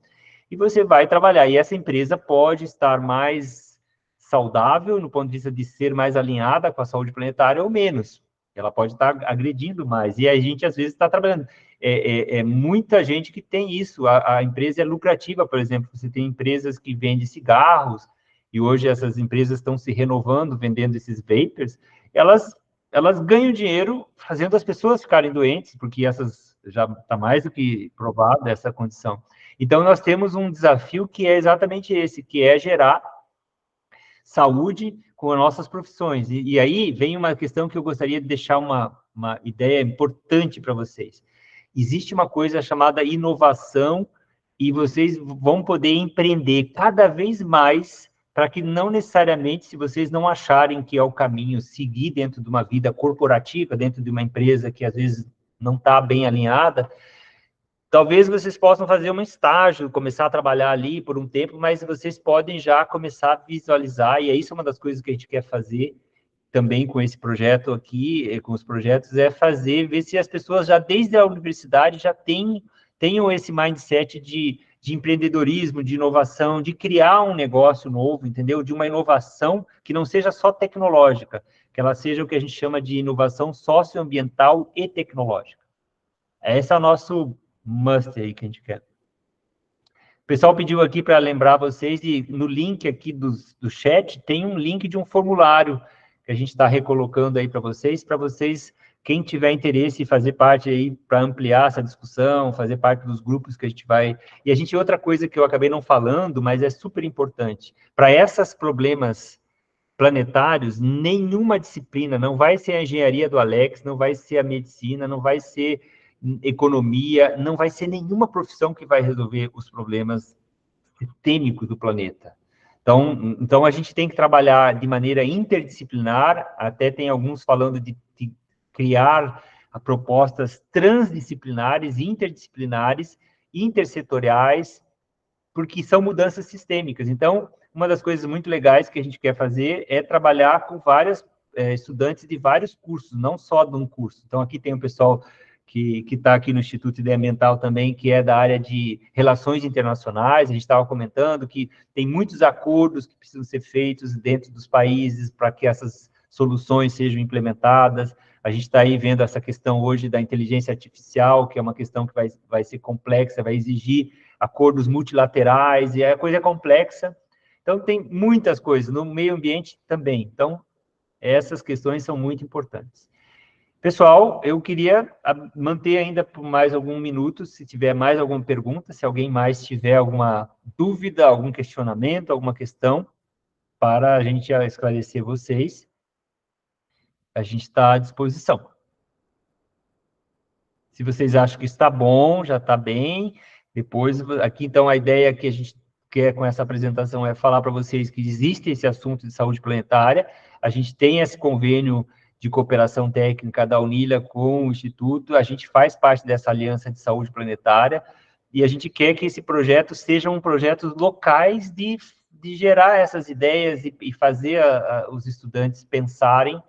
e você vai trabalhar. E essa empresa pode estar mais saudável, no ponto de vista de ser mais alinhada com a saúde planetária, ou menos. Ela pode estar agredindo mais. E a gente, às vezes, está trabalhando. É muita gente que tem isso. A empresa é lucrativa, por exemplo. Você tem empresas que vendem cigarros, e hoje essas empresas estão se renovando, vendendo esses vapers. Elas, elas ganham dinheiro fazendo as pessoas ficarem doentes, porque essas já está mais do que provada essa condição. Então, nós temos um desafio que é exatamente esse, que é gerar saúde com as nossas profissões. E aí vem uma questão que eu gostaria de deixar uma ideia importante para vocês. Existe uma coisa chamada inovação e vocês vão poder empreender cada vez mais para que não necessariamente, se vocês não acharem que é o caminho seguir dentro de uma vida corporativa, dentro de uma empresa que às vezes não está bem alinhada, talvez vocês possam fazer um estágio, começar a trabalhar ali por um tempo, mas vocês podem já começar a visualizar, e é isso uma das coisas que a gente quer fazer também com esse projeto aqui, com os projetos, é fazer, ver se as pessoas já desde a universidade já tenham esse mindset de empreendedorismo, de inovação, de criar um negócio novo, entendeu? De uma inovação que não seja só tecnológica, que ela seja o que a gente chama de inovação socioambiental e tecnológica. Esse é o nosso must aí que a gente quer. O pessoal pediu aqui para lembrar vocês, e no link aqui do chat, tem um link de um formulário que a gente está recolocando aí para vocês, quem tiver interesse em fazer parte aí, para ampliar essa discussão, fazer parte dos grupos que a gente vai... E a gente, outra coisa que eu acabei não falando, mas é super importante, para esses problemas planetários, nenhuma disciplina, não vai ser a engenharia do Alex, não vai ser a medicina, não vai ser economia, não vai ser nenhuma profissão que vai resolver os problemas sistêmicos do planeta. Então a gente tem que trabalhar de maneira interdisciplinar, até tem alguns falando de criar propostas transdisciplinares, interdisciplinares, intersetoriais, porque são mudanças sistêmicas. Então, uma das coisas muito legais que a gente quer fazer é trabalhar com vários estudantes de vários cursos, não só de um curso. Então, aqui tem o pessoal que está aqui no Instituto Ideia Ambiental também, que é da área de relações internacionais. A gente estava comentando que tem muitos acordos que precisam ser feitos dentro dos países para que essas soluções sejam implementadas. A gente está aí vendo essa questão hoje da inteligência artificial, que é uma questão que vai ser complexa, vai exigir acordos multilaterais, e a coisa é complexa. Então, tem muitas coisas, no meio ambiente também. Então, essas questões são muito importantes. Pessoal, eu queria manter ainda por mais algum minuto, se tiver mais alguma pergunta, se alguém mais tiver alguma dúvida, algum questionamento, alguma questão, para a gente esclarecer vocês, a gente está à disposição. Se vocês acham que está bom, já está bem, depois, aqui então a ideia é que a gente quer com essa apresentação é falar para vocês que existe esse assunto de saúde planetária, a gente tem esse convênio de cooperação técnica da UNILA com o Instituto, a gente faz parte dessa aliança de saúde planetária, e a gente quer que esse projeto sejam projetos locais de gerar essas ideias e fazer os estudantes pensarem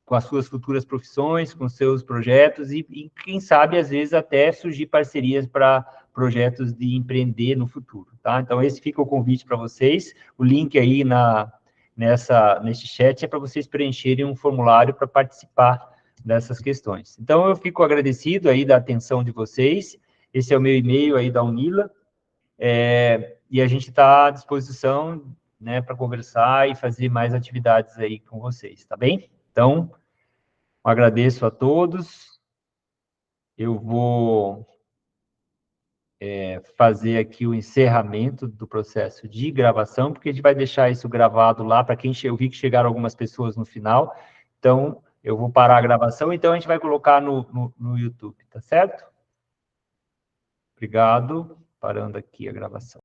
com as suas futuras profissões, com seus projetos, e quem sabe, às vezes, até surgir parcerias para projetos de empreender no futuro, tá? Então, esse fica o convite para vocês, o link aí nesse chat é para vocês preencherem um formulário para participar dessas questões. Então, eu fico agradecido aí da atenção de vocês, esse é o meu e-mail aí da UNILA, e a gente está à disposição, né, para conversar e fazer mais atividades aí com vocês, tá bem? Então, agradeço a todos, eu vou fazer aqui o encerramento do processo de gravação, porque a gente vai deixar isso gravado lá, para quem eu vi que chegaram algumas pessoas no final, então eu vou parar a gravação, então a gente vai colocar no YouTube, tá certo? Obrigado, parando aqui a gravação.